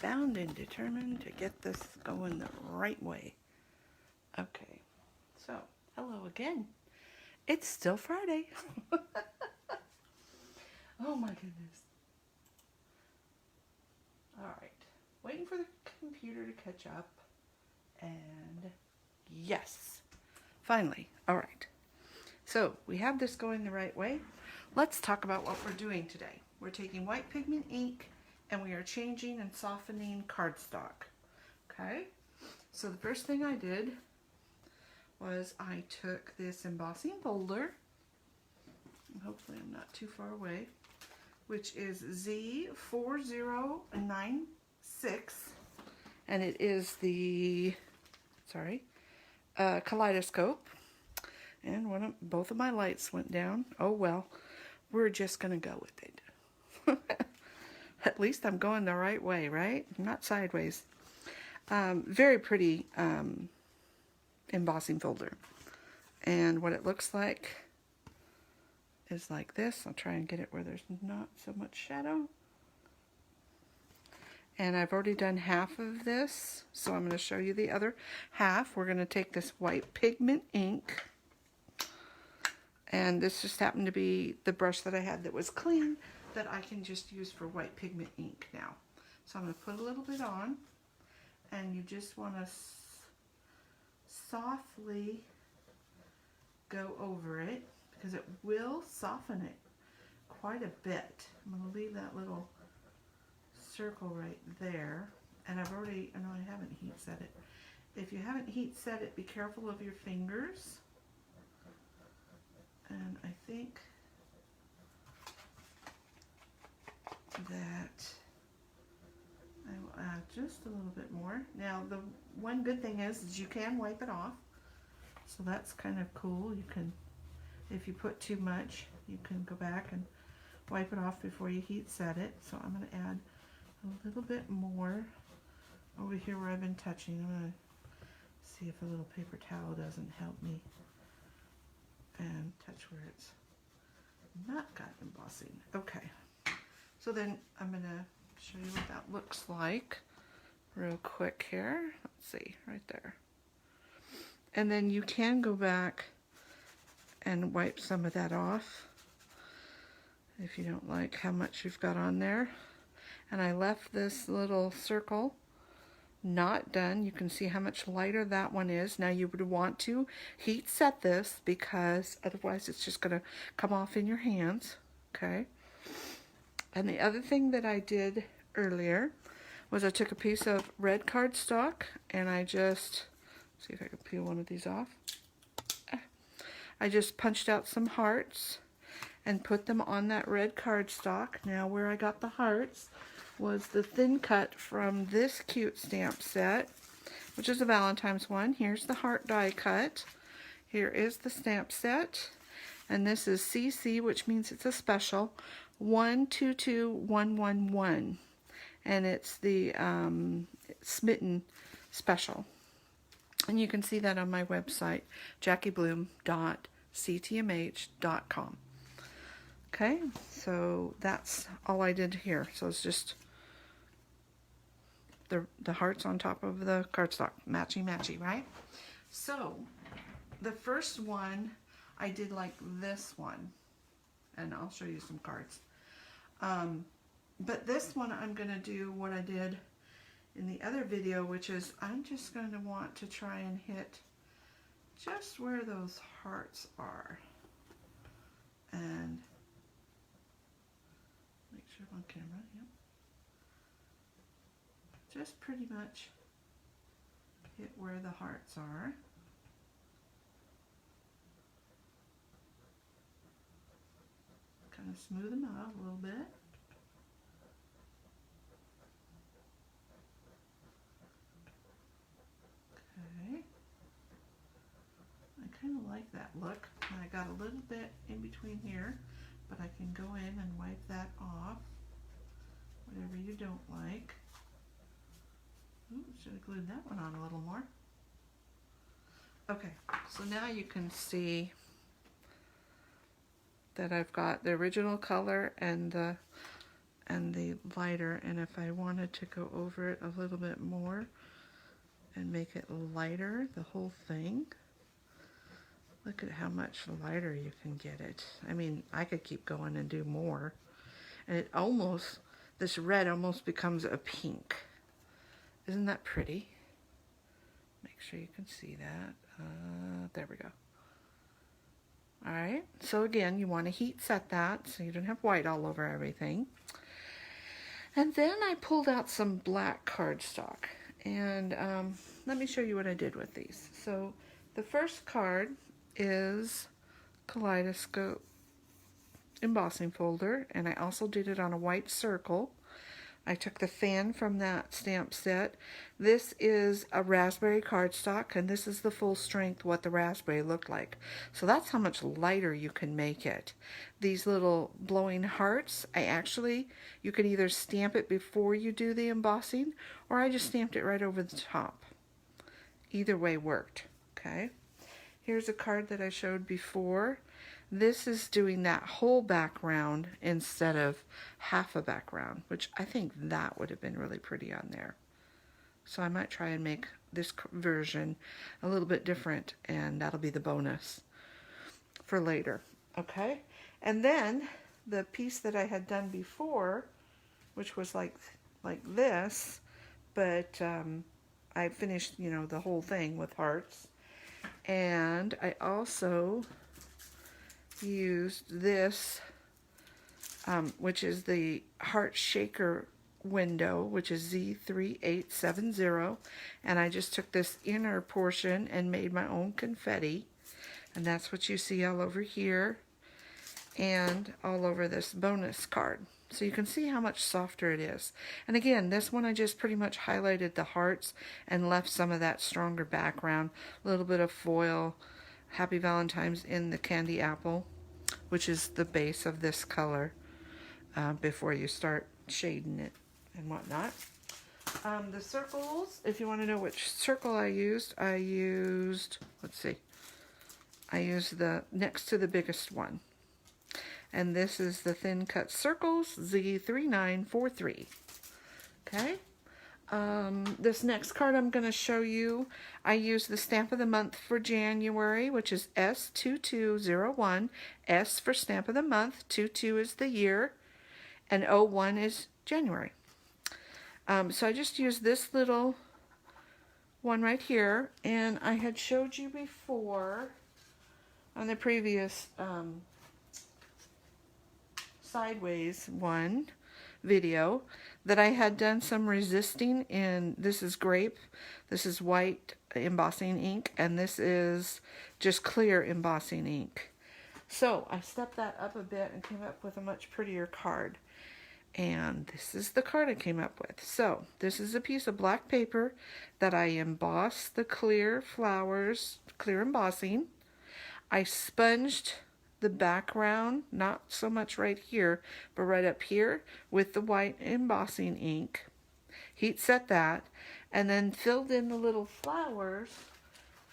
bound and determined to get this going the right way. Okay, so hello again. It's still Friday. Oh my goodness. All right, waiting for the computer to catch up. And yes, finally. All right. So we have this going the right way. Let's talk about what we're doing today. We're taking white pigment ink and we are changing and softening cardstock. Okay, so the first thing I did was I took this embossing folder, hopefully I'm not too far away, which is Z4096, and it is the, kaleidoscope, and both of my lights went down. Oh well, we're just gonna go with it. At least I'm going the right way, right? Not sideways. Very pretty embossing folder. And what it looks like is like this. I'll try and get it where there's not so much shadow. And I've already done half of this, so I'm going to show you the other half. We're going to take this white pigment ink, and this just happened to be the brush that I had that was clean, that I can just use for white pigment ink now. So I'm going to put a little bit on, and you just want to softly go over it, because it will soften it quite a bit. I'm going to leave that little circle right there, and I've already, I know I haven't heat set it. If you haven't heat set it, be careful of your fingers. And I think that I will add just a little bit more. Now the one good thing is you can wipe it off, so that's kind of cool. You can, if you put too much, you can go back and wipe it off before you heat set it. So I'm going to add a little bit more over here where I've been touching. I'm going to see if a little paper towel doesn't help me and touch where it's not got embossing. Okay, so then I'm going to show you what that looks like real quick here. Let's see, right there. And then you can go back and wipe some of that off if you don't like how much you've got on there. And I left this little circle not done. You can see how much lighter that one is. Now you would want to heat set this, because otherwise it's just going to come off in your hands. Okay. And the other thing that I did earlier was I took a piece of red cardstock and I just, see if I can peel one of these off. I just punched out some hearts and put them on that red cardstock. Now where I got the hearts was the thin cut from this cute stamp set, which is a Valentine's one. Here's the heart die cut. Here is the stamp set. And this is CC, which means it's a special, 122111. And it's the Smitten Special. And you can see that on my website, jackiebloom.ctmh.com. Okay, so that's all I did here. So it's just the hearts on top of the cardstock. Matchy-matchy, right? So the first one, I did like this one. And I'll show you some cards. But this one, I'm going to do what I did in the other video, which is I'm just going to want to try and hit just where those hearts are. And make sure I'm on camera, yep. Just pretty much hit where the hearts are. Kind of smooth them out a little bit. Okay. I kind of like that look. And I got a little bit in between here, but I can go in and wipe that off. Whatever you don't like. Ooh, should have glued that one on a little more. Okay, so now you can see that I've got the original color and the and the lighter, and if I wanted to go over it a little bit more and make it lighter, the whole thing, look at how much lighter you can get it. I mean, I could keep going and do more. And it almost, this red almost becomes a pink. Isn't that pretty? Make sure you can see that. There we go. All right, so again, you want to heat set that so you don't have white all over everything. And then I pulled out some black cardstock. And let me show you what I did with these. So the first card is Kaleidoscope embossing folder, and I also did it on a white circle. I took the fan from that stamp set. This is a raspberry cardstock, and this is the full strength what the raspberry looked like. So that's how much lighter you can make it. These little blowing hearts, you could either stamp it before you do the embossing, or I just stamped it right over the top. Either way worked, okay? Here's a card that I showed before. This is doing that whole background instead of half a background, which I think that would have been really pretty on there. So I might try and make this version a little bit different, and that'll be the bonus for later, okay? And then the piece that I had done before, which was like this, but I finished, you know, the whole thing with hearts. And I also used this, which is the heart shaker window, which is Z3870, and I just took this inner portion and made my own confetti, and that's what you see all over here and all over this bonus card. So you can see how much softer it is. And again, this one I just pretty much highlighted the hearts and left some of that stronger background, a little bit of foil, Happy Valentine's in the candy apple, which is the base of this color, before you start shading it and whatnot. The circles, if you want to know which circle I used, let's see, I used the next to the biggest one. And this is the Thin Cut Circles Z3943. Okay. This next card I'm going to show you, I used the Stamp of the Month for January, which is S2201. S for Stamp of the Month, 22 is the year, and 01 is January. So I just used this little one right here, and I had showed you before on the previous sideways one video that I had done some resisting in. This is grape, this is white embossing ink, and this is just clear embossing ink. So I stepped that up a bit and came up with a much prettier card, and this is the card I came up with. So this is a piece of black paper that I embossed the clear flowers, clear embossing. I sponged the background, not so much right here, but right up here with the white embossing ink. Heat set that, and then filled in the little flowers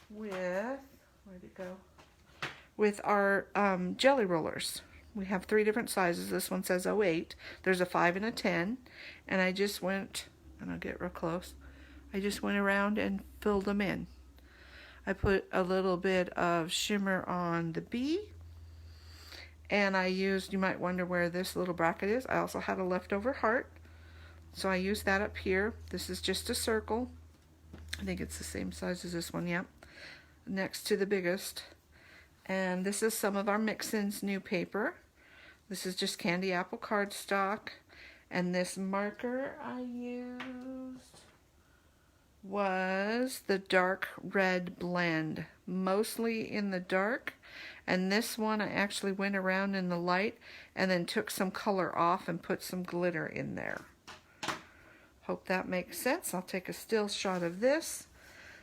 with, where'd it go? With our jelly rollers. We have 3 different sizes. This one says 08. There's a 5 and a 10, and I just went, and I'll get real close, I just went around and filled them in. I put a little bit of shimmer on the bee, and I used, you might wonder where this little bracket is. I also had a leftover heart, so I used that up here. This is just a circle. I think it's the same size as this one, yep. Next to the biggest. And this is some of our Mix-Ins new paper. This is just candy apple cardstock. And this marker I used was the dark red blend, mostly in the dark. And this one I actually went around in the light and then took some color off and put some glitter in there. Hope that makes sense. I'll take a still shot of this.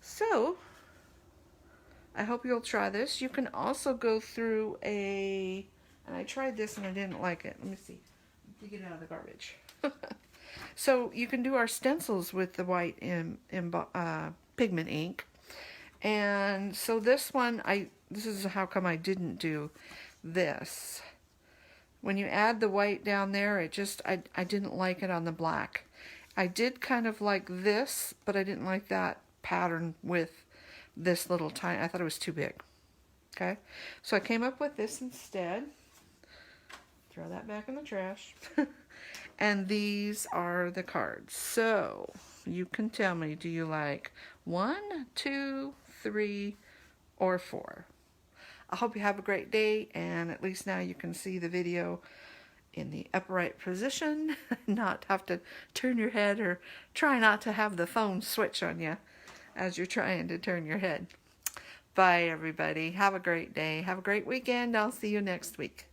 So I hope you'll try this. You can also go through and I tried this and I didn't like it. Let me see. Dig it out of the garbage. So you can do our stencils with the white pigment ink. And so this one, this is how come I didn't do this. when you add the white down there, it just, I didn't like it on the black. I did kind of like this, but I didn't like that pattern with this little tiny, I thought it was too big. Okay, so I came up with this instead. Throw that back in the trash. And these are the cards. So you can tell me, do you like 1, 2, 3, or 4? I hope you have a great day, and at least now you can see the video in the upright position, not have to turn your head, or try not to have the phone switch on you as you're trying to turn your head. Bye everybody. Have a great day. Have a great weekend. I'll see you next week.